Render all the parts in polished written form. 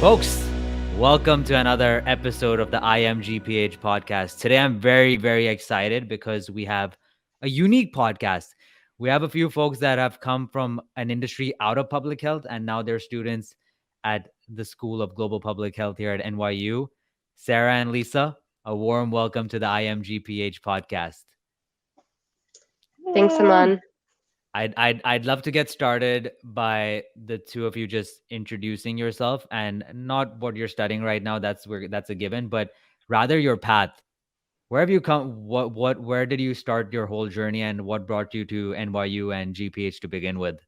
Folks, welcome to another episode of the GPH podcast. Today I'm very, very excited because we have a unique podcast. We have a few folks that have come from an industry out of public health and now they're students at the School of Global Public Health here at NYU. Sara and Lisa, a warm welcome to the GPH podcast. Thanks, Aman. I'd love to get started by the two of you just introducing yourself and not what you're studying right now. That's a given, but rather your path. Where have you come? Where did you start your whole journey, and what brought you to NYU and GPH to begin with?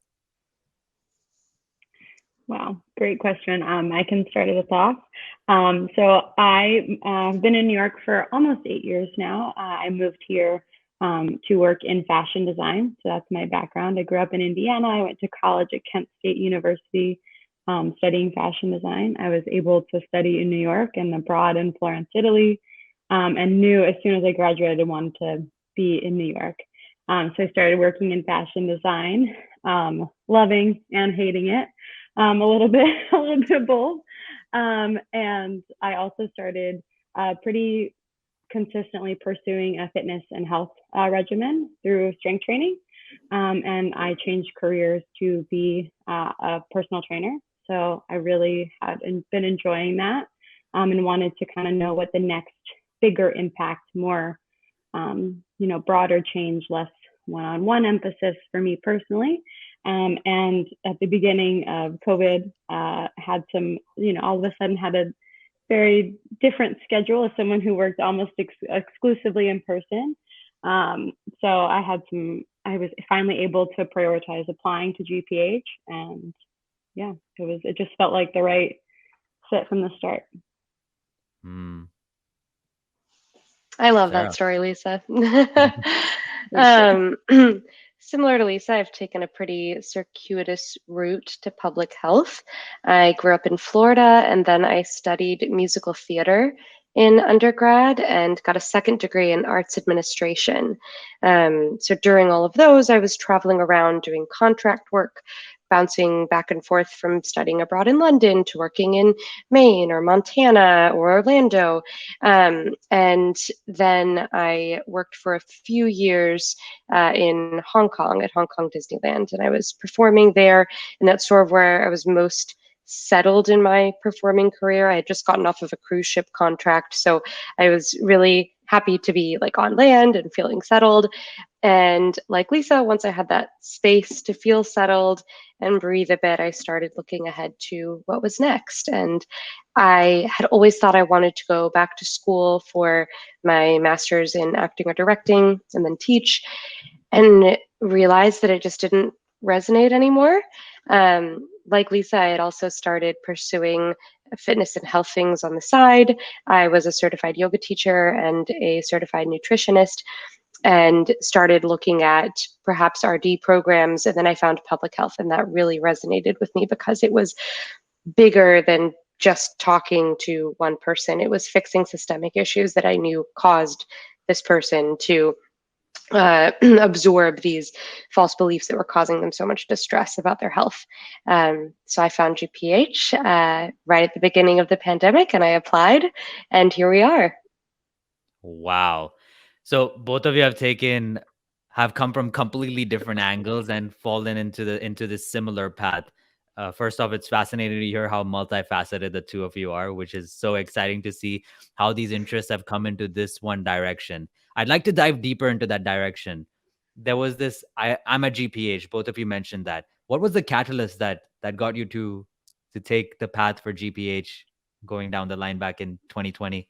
Wow, great question. I can start us off. So I've been in New York for almost 8 years now. I moved here to work in fashion design. So that's my background. I grew up in Indiana. I went to college at Kent State University studying fashion design. I was able to study in New York and abroad in Florence, Italy, and knew as soon as I graduated I wanted to be in New York. So I started working in fashion design, loving and hating it. A little bit of both. And I also started pretty consistently pursuing a fitness and health regimen through strength training. And I changed careers to be a personal trainer. So I really had been enjoying that and wanted to kind of know what the next bigger impact, more, broader change, less one-on-one emphasis for me personally. And at the beginning of COVID, had some, all of a sudden had a very different schedule as someone who worked almost exclusively in person. So I was finally able to prioritize applying to GPH, and yeah, it just felt like the right fit from the start. I love Sara. that story, Lisa. Similar to Lisa, I've taken a pretty circuitous route to public health. I grew up in Florida, and then I studied musical theater in undergrad and got a second degree in arts administration. So during all of those, I was traveling around doing contract work, bouncing back and forth from studying abroad in London to working in Maine or Montana or Orlando. And then I worked for a few years in Hong Kong at Hong Kong Disneyland. And I was performing there, and that's sort of where I was most settled in my performing career. I had just gotten off of a cruise ship contract. So I was really happy to be like on land and feeling settled. And like Lisa, once I had that space to feel settled and breathe a bit, I started looking ahead to what was next. And I had always thought I wanted to go back to school for my master's in acting or directing and then teach, and realized that it just didn't resonate anymore. Like Lisa, I had also started pursuing fitness and health things on the side. I was a certified yoga teacher and a certified nutritionist, and started looking at perhaps RD programs. And then I found public health, and that really resonated with me because it was bigger than just talking to one person. It was fixing systemic issues that I knew caused this person to absorb these false beliefs that were causing them so much distress about their health. So I found GPH right at the beginning of the pandemic, and I applied, and here we are. Wow. So both of you have come from completely different angles and fallen into this similar path. First off, it's fascinating to hear how multifaceted the two of you are, which is so exciting to see how these interests have come into this one direction. I'd like to dive deeper into that direction. There was this, I'm at GPH. Both of you mentioned that. What was the catalyst that got you to take the path for GPH going down the line back in 2020?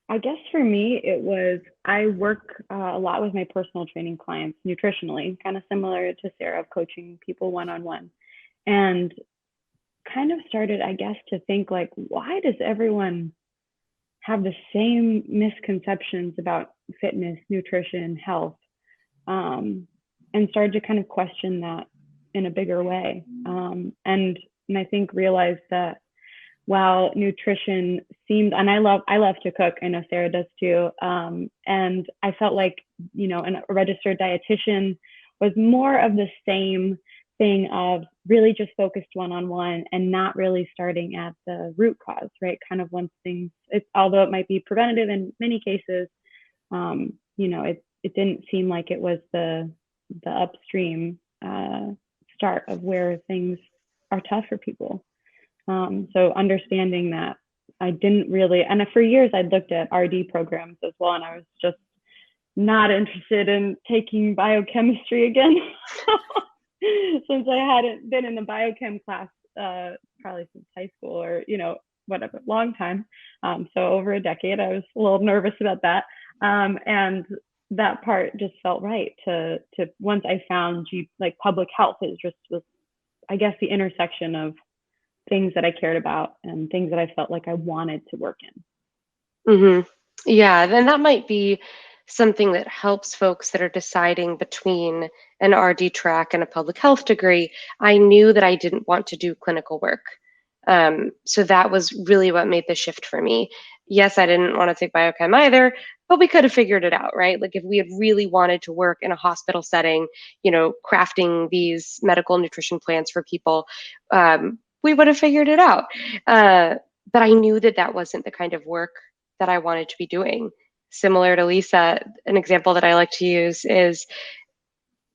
I guess for me, it was, I work a lot with my personal training clients nutritionally, kind of similar to Sara, of coaching people one-on-one. And kind of started, I guess, to think like, why does everyone have the same misconceptions about fitness, nutrition, health? And started to kind of question that in a bigger way. And I think realized that while nutrition seemed, and I love to cook, I know Sara does too, and I felt like, a registered dietitian was more of the same thing of really just focused one-on-one and not really starting at the root cause, right? Kind of once things, although it might be preventative in many cases, it didn't seem like it was the upstream start of where things are tough for people. So understanding that I didn't really, and for years I'd looked at RD programs as well, and I was just not interested in taking biochemistry again. Since I hadn't been in the biochem class probably since high school, or whatever, long time. So over a decade, I was a little nervous about that. And that part just felt right to once I found public health, it just was, I guess, the intersection of things that I cared about and things that I felt like I wanted to work in. Mm-hmm. Yeah, then that might be something that helps folks that are deciding between an RD track and a public health degree. I knew that I didn't want to do clinical work. So that was really what made the shift for me. Yes, I didn't want to take biochem either, but we could have figured it out, right? Like if we had really wanted to work in a hospital setting, crafting these medical nutrition plans for people, we would have figured it out. But I knew that that wasn't the kind of work that I wanted to be doing. Similar to Lisa, an example that I like to use is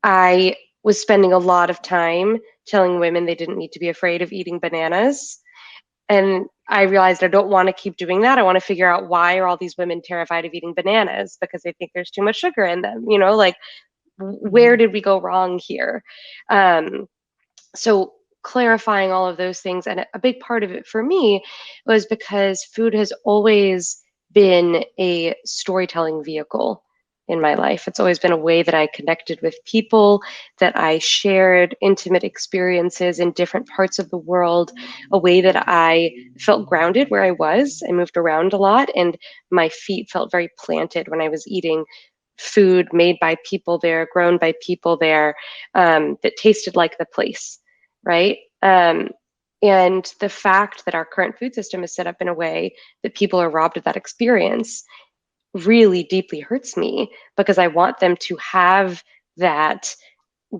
I was spending a lot of time telling women they didn't need to be afraid of eating bananas. And I realized I don't want to keep doing that. I want to figure out, why are all these women terrified of eating bananas? Because they think there's too much sugar in them. Where did we go wrong here? So clarifying all of those things. And a big part of it for me was because food has always been a storytelling vehicle in my life. It's always been a way that I connected with people, that I shared intimate experiences in different parts of the world, a way that I felt grounded where I was. I moved around a lot, and my feet felt very planted when I was eating food made by people there, grown by people there, that tasted like the place, right? And the fact that our current food system is set up in a way that people are robbed of that experience really deeply hurts me, because I want them to have that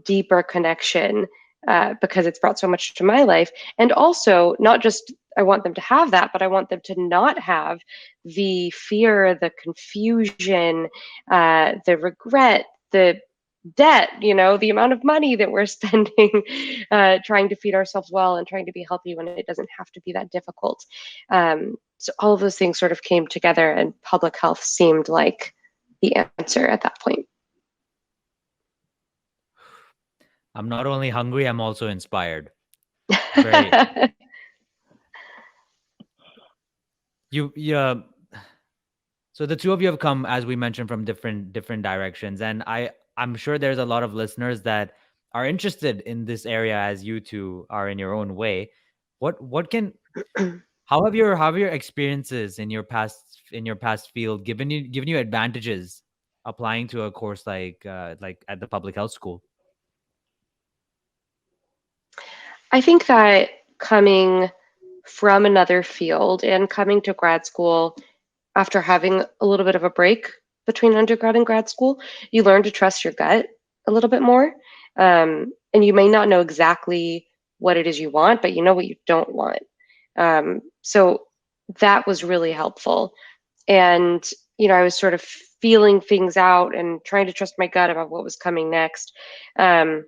deeper connection, because it's brought so much to my life. And also, not just I want them to have that, but I want them to not have the fear, the confusion, the regret, the debt, the amount of money that we're spending trying to feed ourselves well and trying to be healthy when it doesn't have to be that difficult. So all of those things sort of came together, and public health seemed like the answer at that point. I'm not only hungry, I'm also inspired. Very. So the two of you have come, as we mentioned, from different directions, and I'm sure there's a lot of listeners that are interested in this area as you two are in your own way. How have your experiences in your past field given you advantages applying to a course like at the public health school? I think that coming from another field and coming to grad school after having a little bit of a break between undergrad and grad school, you learn to trust your gut a little bit more. And you may not know exactly what it is you want, but you know what you don't want. So that was really helpful. And, I was sort of feeling things out and trying to trust my gut about what was coming next. And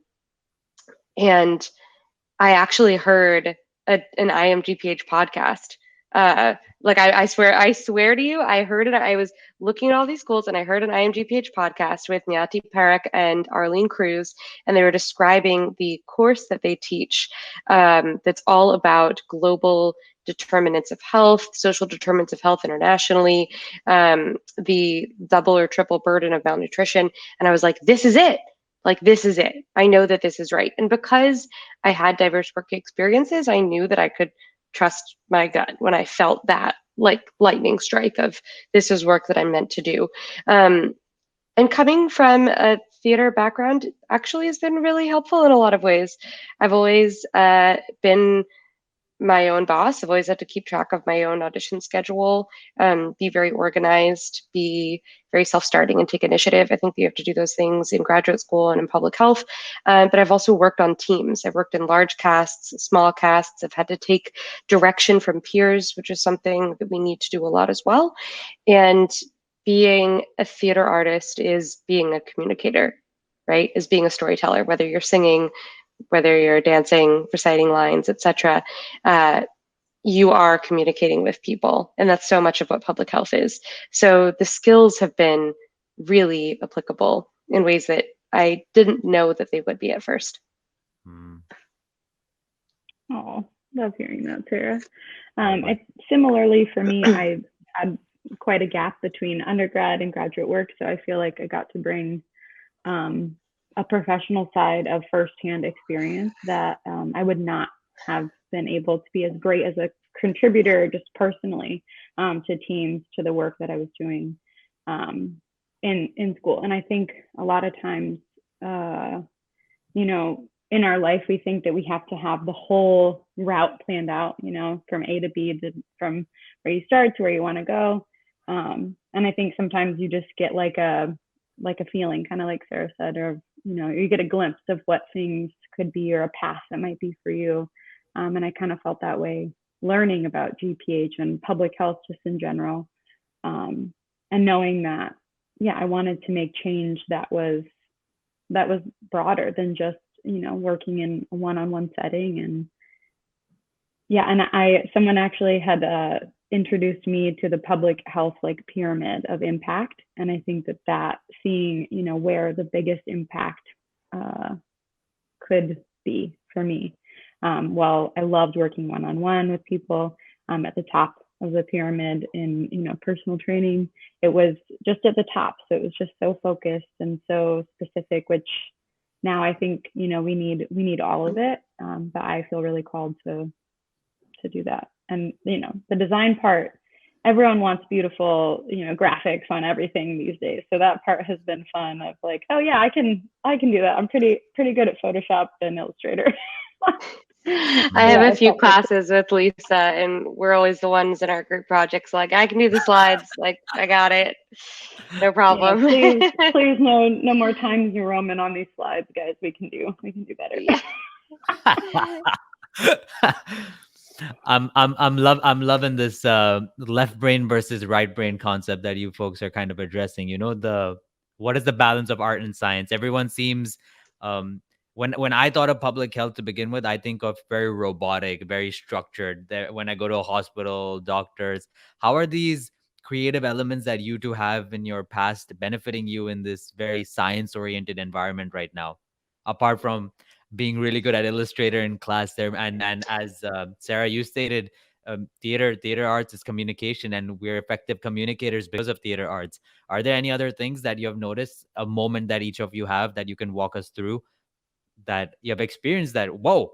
I actually heard an IM GPH podcast. I swear to you, I heard it. I was looking at all these schools, and I heard an IM GPH podcast with Nyati Parekh and Arlene Cruz, and they were describing the course that they teach, that's all about global determinants of health, social determinants of health internationally, the double or triple burden of malnutrition. And I was like, this is it. This is it. I know that this is right. And because I had diverse work experiences, I knew that I could trust my gut when I felt that lightning strike of, this is work that I'm meant to do. And coming from a theater background actually has been really helpful in a lot of ways. I've always been my own boss. I've always had to keep track of my own audition schedule, be very organized, be very self-starting, and take initiative. I think you have to do those things in graduate school and in public health. But I've also worked on teams. I've worked in large casts, small casts. I've had to take direction from peers, which is something that we need to do a lot as well. And being a theater artist is being a communicator, right? Is being a storyteller, whether you're singing, whether you're dancing, reciting lines, etc. You are communicating with people, and that's so much of what public health is. So the skills have been really applicable in ways that I didn't know that they would be at first. Oh, love hearing that, Sarah. Similarly for me, I had quite a gap between undergrad and graduate work, so I feel like I got to bring a professional side of firsthand experience that I would not have been able to be as great as a contributor just personally to teams, to the work that I was doing in school. And I think a lot of times, you know, in our life, we think that we have to have the whole route planned out, you know, from A to B, from where you start to where you want to go. And I think sometimes you just get like a feeling, kind of like Sarah said, or, you know, you get a glimpse of what things could be or a path that might be for you. And I kind of felt that way learning about GPH and public health just in general. And knowing that, yeah, I wanted to make change that was broader than just, you know, working in a one-on-one setting. And yeah, and someone actually had introduced me to the public health like pyramid of impact. And I think that seeing, you know, where the biggest impact could be for me. While I loved working one-on-one with people at the top of the pyramid in, you know, personal training, it was just at the top. So it was just so focused and so specific, which now I think, you know, we need all of it. But I feel really called to do that. And, you know, the design part, everyone wants beautiful, you know, graphics on everything these days. So that part has been fun of like, oh yeah, I can do that. I'm pretty good at Photoshop and Illustrator. I have a few classes with Lisa, and we're always the ones in our group projects like, I can do the slides, like I got it, no problem. Yeah, please no more Times New Roman on these slides, guys. We can do better. Yeah. I'm loving this left brain versus right brain concept that you folks are kind of addressing. You know, what is the balance of art and science? Everyone seems when I thought of public health to begin with, I think of very robotic, very structured. When I go to a hospital, doctors, how are these creative elements that you two have in your past benefiting you in this very science-oriented environment right now? Apart from being really good at Illustrator in class there, and as Sarah, you stated, theater arts is communication, and we're effective communicators because of theater arts. Are there any other things that you have noticed, a moment that each of you have that you can walk us through, that you have experienced that, whoa,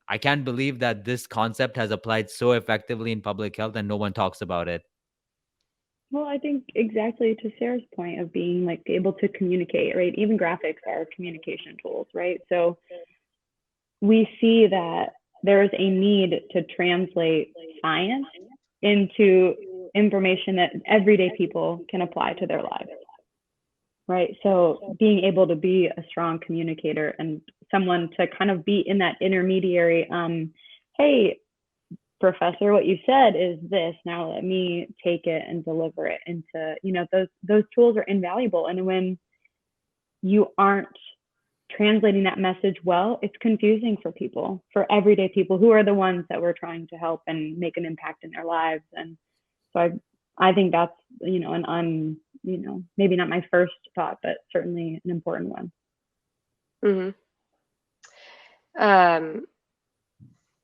I can't believe that this concept has applied so effectively in public health and no one talks about it? Well, I think exactly to Sarah's point of being like able to communicate, right? Even graphics are communication tools, right? So we see that there's a need to translate science into information that everyday people can apply to their lives, right? So being able to be a strong communicator and someone to kind of be in that intermediary, hey, professor, what you said is this, now let me take it and deliver it into, you know, those tools are invaluable. And when you aren't translating that message well, it's confusing for people, for everyday people who are the ones that we're trying to help and make an impact in their lives. And so I think that's, you know, you know, maybe not my first thought, but certainly an important one. Mm-hmm.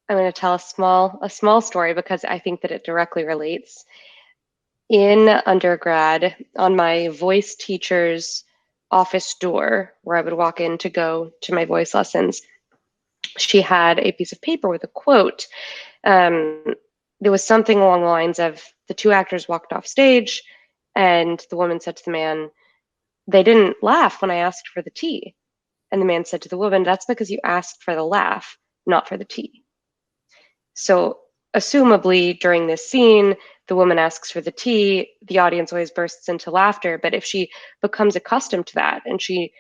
I'm going to tell a small story because I think that it directly relates. In undergrad, on my voice teacher's office door, where I would walk in to go to my voice lessons, she had a piece of paper with a quote. There was something along the lines of, the two actors walked off stage and the woman said to the man, "They didn't laugh when I asked for the tea." And the man said to the woman, "That's because you asked for the laugh, not for the tea." So assumably during this scene, the woman asks for the tea, the audience always bursts into laughter. But if she becomes accustomed to that and she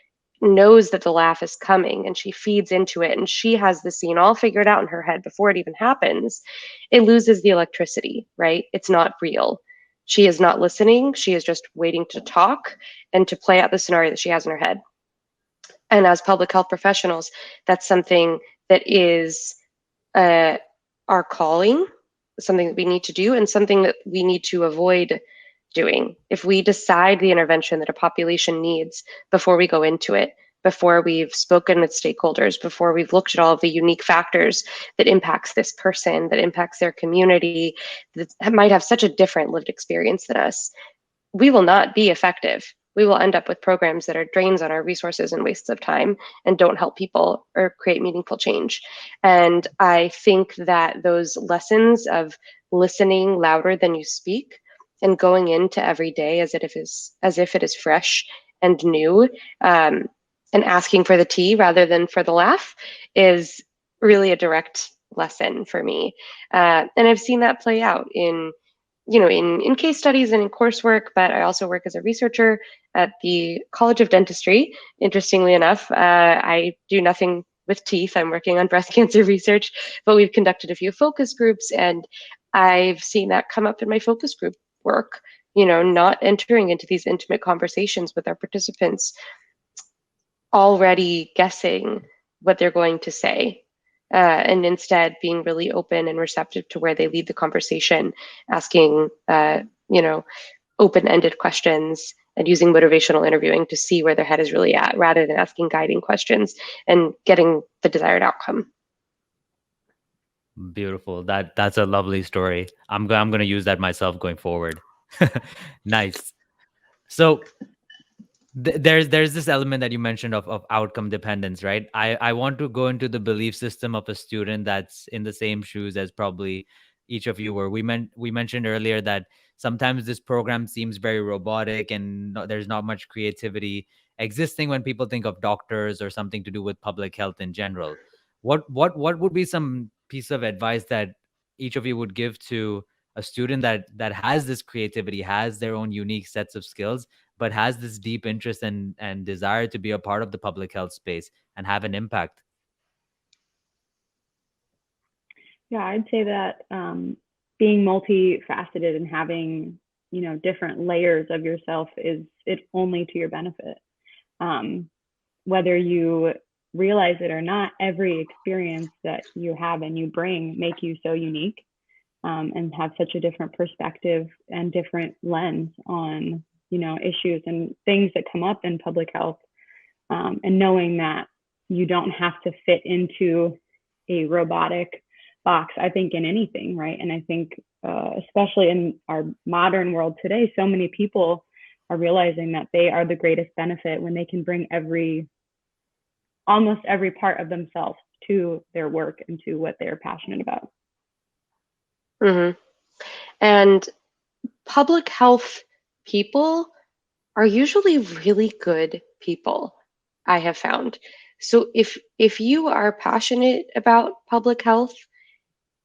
knows that the laugh is coming and she feeds into it and she has the scene all figured out in her head before it even happens, it loses the electricity, right? It's not real. She is not listening. She is just waiting to talk and to play out the scenario that she has in her head. And as public health professionals, that's something that is uh, our calling, something that we need to do, and something that we need to avoid doing. If we decide the intervention that a population needs before we go into it, before we've spoken with stakeholders, before we've looked at all of the unique factors that impacts this person, that impacts their community, that might have such a different lived experience than us, we will not be effective. We will end up with programs that are drains on our resources and wastes of time and don't help people or create meaningful change. And I think that those lessons of listening louder than you speak and going into every day as if it is fresh and new, and asking for the tea rather than for the laugh is really a direct lesson for me. And I've seen that play out in case studies and in coursework, but I also work as a researcher at the College of Dentistry. Interestingly enough, I do nothing with teeth. I'm working on breast cancer research, but we've conducted a few focus groups, and I've seen that come up in my focus group work, not entering into these intimate conversations with our participants, already guessing what they're going to say, and instead being really open and receptive to where they lead the conversation, asking, open-ended questions and using motivational interviewing to see where their head is really at, rather than asking guiding questions and getting the desired outcome. Beautiful. That's a lovely story. I'm going to use that myself going forward. Nice. So there's this element that you mentioned of outcome dependence, right? I want to go into the belief system of a student that's in the same shoes as probably each of you were. We mentioned earlier that sometimes this program seems very robotic and there's not much creativity existing when people think of doctors or something to do with public health in general. What would be some piece of advice that each of you would give to a student that has this creativity, has their own unique sets of skills, but has this deep interest and desire to be a part of the public health space and have an impact? Yeah, I'd say that being multifaceted and having, different layers of yourself is it only to your benefit. Whether you realize it or not, every experience that you have and you bring make you so unique, and have such a different perspective and different lens on, issues and things that come up in public health, and knowing that you don't have to fit into a robotic box, I think, in anything, right? And I think, especially in our modern world today, so many people are realizing that they are the greatest benefit when they can bring almost every part of themselves to their work and to what they're passionate about. Mm-hmm. And public health people are usually really good people, I have found. So if you are passionate about public health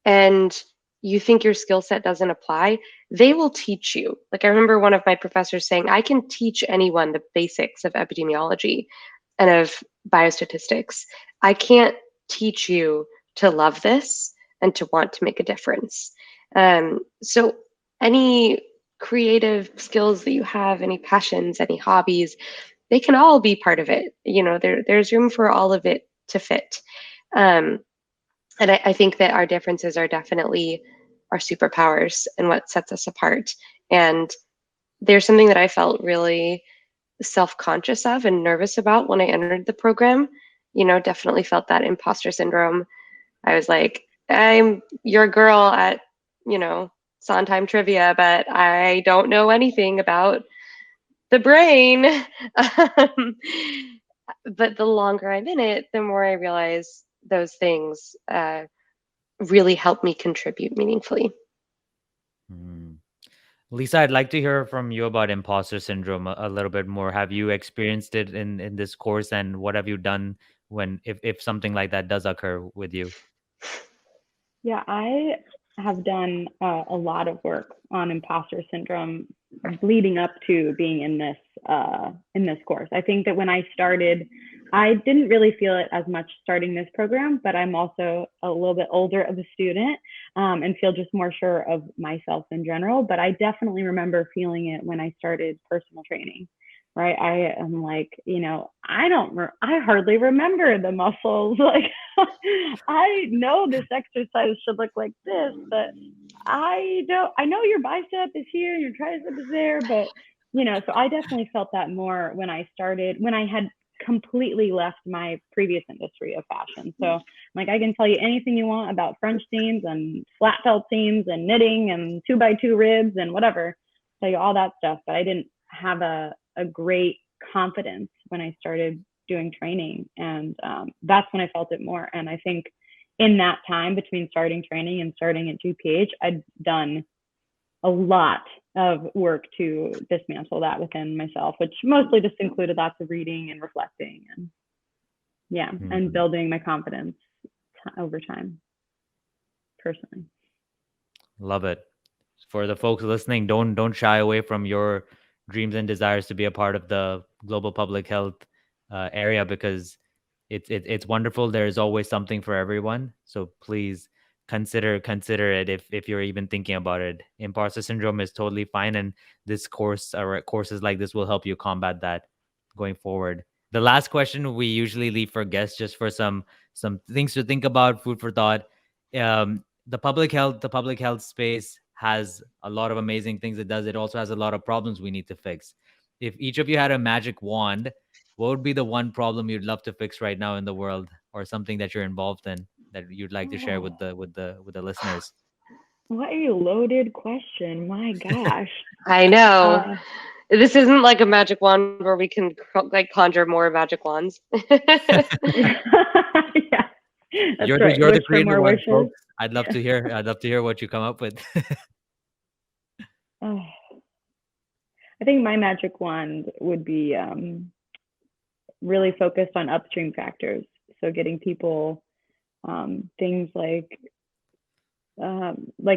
and you think your skill set doesn't apply, they will teach you. Like, I remember one of my professors saying, I can teach anyone the basics of epidemiology and of biostatistics. I can't teach you to love this and to want to make a difference. So any creative skills that you have, any passions, any hobbies, they can all be part of it. There's room for all of it to fit. And I think that our differences are definitely our superpowers and what sets us apart. And there's something that I felt really self-conscious of and nervous about when I entered the program. Definitely felt that imposter syndrome. I was like, I'm your girl at, Sondheim trivia, but I don't know anything about the brain. But the longer I'm in it, the more I realize those things really help me contribute meaningfully. Hmm. Lisa, I'd like to hear from you about imposter syndrome a little bit more. Have you experienced it in this course, and what have you done when if something like that does occur with you? Yeah, I have done a lot of work on imposter syndrome leading up to being in this course. I think that when I started, I didn't really feel it as much starting this program, but I'm also a little bit older of a student, and feel just more sure of myself in general. But I definitely remember feeling it when I started personal training. Right, I am like, I hardly remember the muscles. Like, I know this exercise should look like this, but I don't. I know your bicep is here and your tricep is there, but so I definitely felt that more when I started, when I had completely left my previous industry of fashion. So, like, I can tell you anything you want about French seams and flat felt seams and knitting and 2x2 ribs and whatever, tell you all that stuff. But I didn't have a great confidence when I started doing training, and that's when I felt it more. And I think in that time between starting training and starting at GPH, I'd done a lot of work to dismantle that within myself, which mostly just included lots of reading and reflecting, and and building my confidence over time, personally. Love it. For the folks listening, don't shy away from your dreams and desires to be a part of the global public health area, because it's wonderful. There is always something for everyone. So please consider it if you're even thinking about it. Imposter syndrome is totally fine, and this course or courses like this will help you combat that going forward. The last question we usually leave for guests, just for some things to think about, food for thought. The public health space has a lot of amazing things it does. It also has a lot of problems we need to fix. If each of you had a magic wand, what would be the one problem you'd love to fix right now in the world, or something that you're involved in that you'd like to share with Oh, the listeners? what a loaded question. My gosh. I know. Uh, This isn't like a magic wand where we can like conjure more magic wands. yeah, that's You're the right. you're Wish the for creative more one, wishes. folks. I'd love to hear what you come up with. Oh, I think my magic wand would be really focused on upstream factors. So getting people things like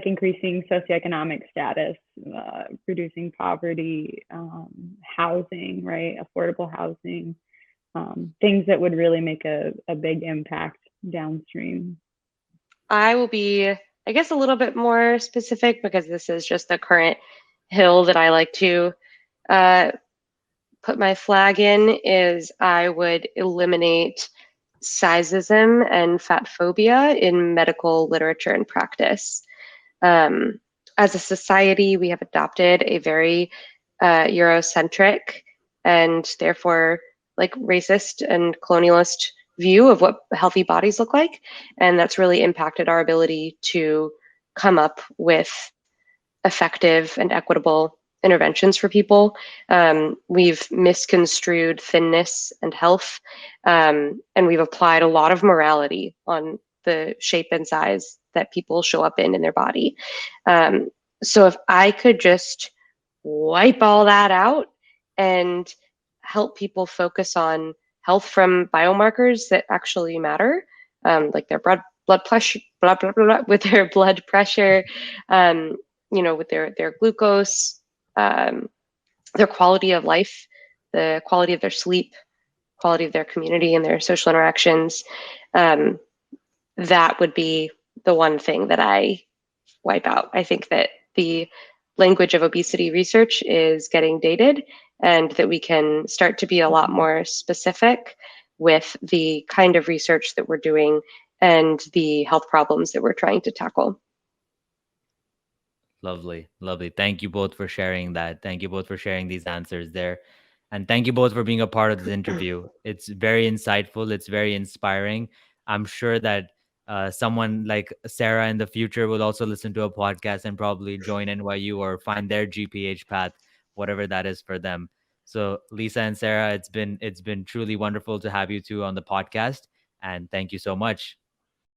increasing socioeconomic status, reducing poverty, housing, right, affordable housing, things that would really make a big impact downstream. I will be, I guess, a little bit more specific because this is just the current hill that I like to uh, put my flag in. Is I would eliminate sizeism and fat phobia in medical literature and practice. Um, as a society, we have adopted a very Eurocentric and therefore like racist and colonialist view of what healthy bodies look like. And that's really impacted our ability to come up with effective and equitable interventions for people. We've misconstrued thinness and health, and we've applied a lot of morality on the shape and size that people show up in their body. Um, so if I could just wipe all that out and help people focus on health from biomarkers that actually matter, like their blood pressure, blah, blah, blah, blah, with their blood pressure, um, with their glucose, um, their quality of life, the quality of their sleep, quality of their community and their social interactions. Um, that would be the one thing that I wipe out. I think that the language of obesity research is getting dated, and that we can start to be a lot more specific with the kind of research that we're doing and the health problems that we're trying to tackle. Lovely, lovely. Thank you both for sharing that. Thank you both for sharing these answers there. And thank you both for being a part of this interview. It's very insightful, it's very inspiring. I'm sure that someone like Sarah in the future will also listen to a podcast and probably join NYU or find their GPH path, whatever that is for them. So, Lisa and Sarah, it's been truly wonderful to have you two on the podcast, and thank you so much.